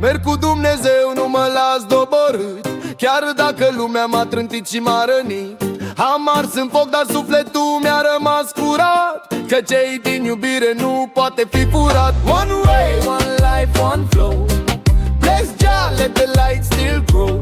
Merg cu Dumnezeu, nu mă las doborât, chiar dacă lumea m-a trântit și m-a rănit. Am ars în foc, dar sufletul mi-a rămas curat, că ce-i din iubire nu poate fi furat. One way, one life, one flow. Bless Jah, let the light still grow.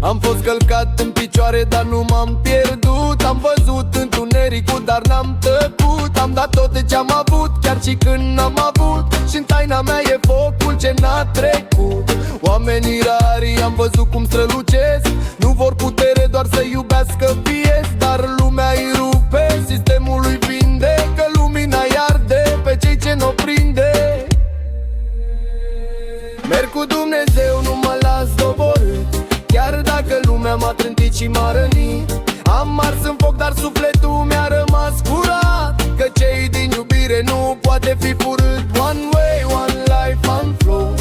Am fost călcat în picioare, dar nu m-am pierdut. Am văzut întunericul, dar n-am tăcut. Am dat tot de ce-am avut, chiar și când n-am avut. Și-n taina mea e focul ce n-a trecut. Oamenii rari am văzut cum strălucesc, nu vor putere doar să iubească pies. Dar lumea îi rupe, sistemul îi vinde, că lumina îi arde pe cei ce n-o prinde. Merg cu Dumnezeu, nu mă las doborât, chiar dacă lumea m-a trântit și m-a rănit. Am ars în foc, dar sufletul mi-a rămas curat, că ce-i din iubire nu poate fi furât. One way, one life, one flow.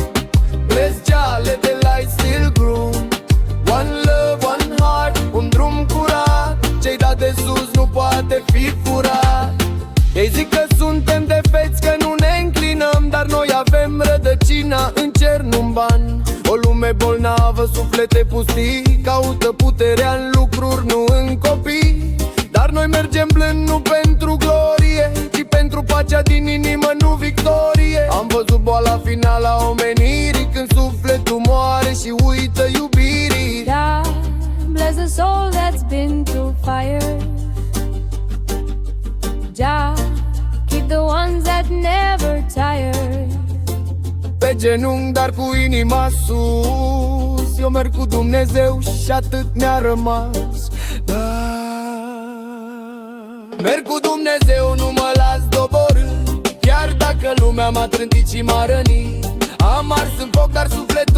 Bless Jah, let the light still grow. One love, one heart, un drum curat, ce-i dat de sus nu poate fi furat. Ei zic că suntem defecți, că nu ne înclinăm, dar noi avem rădăcina în cer, nu-n ban. O lume bolnavă, suflete pustii, caută puterea în lucruri, nu în copii. Dar noi mergem blând nu pentru glorie, ci pentru pacea din inimă, nu victorie. Am văzut boala finală a omenirii, când sufletul moare și uită iubirii. God bless a soul that's been through fire. Jah, keep the ones that never tire. Pe genunchi, dar cu inima sus, eu merg cu Dumnezeu și atât mi-a rămas. Da. Merg cu Dumnezeu, nu mă las doborât, chiar dacă lumea m-a trântit și m-a rănit. Am ars în foc, dar sufletul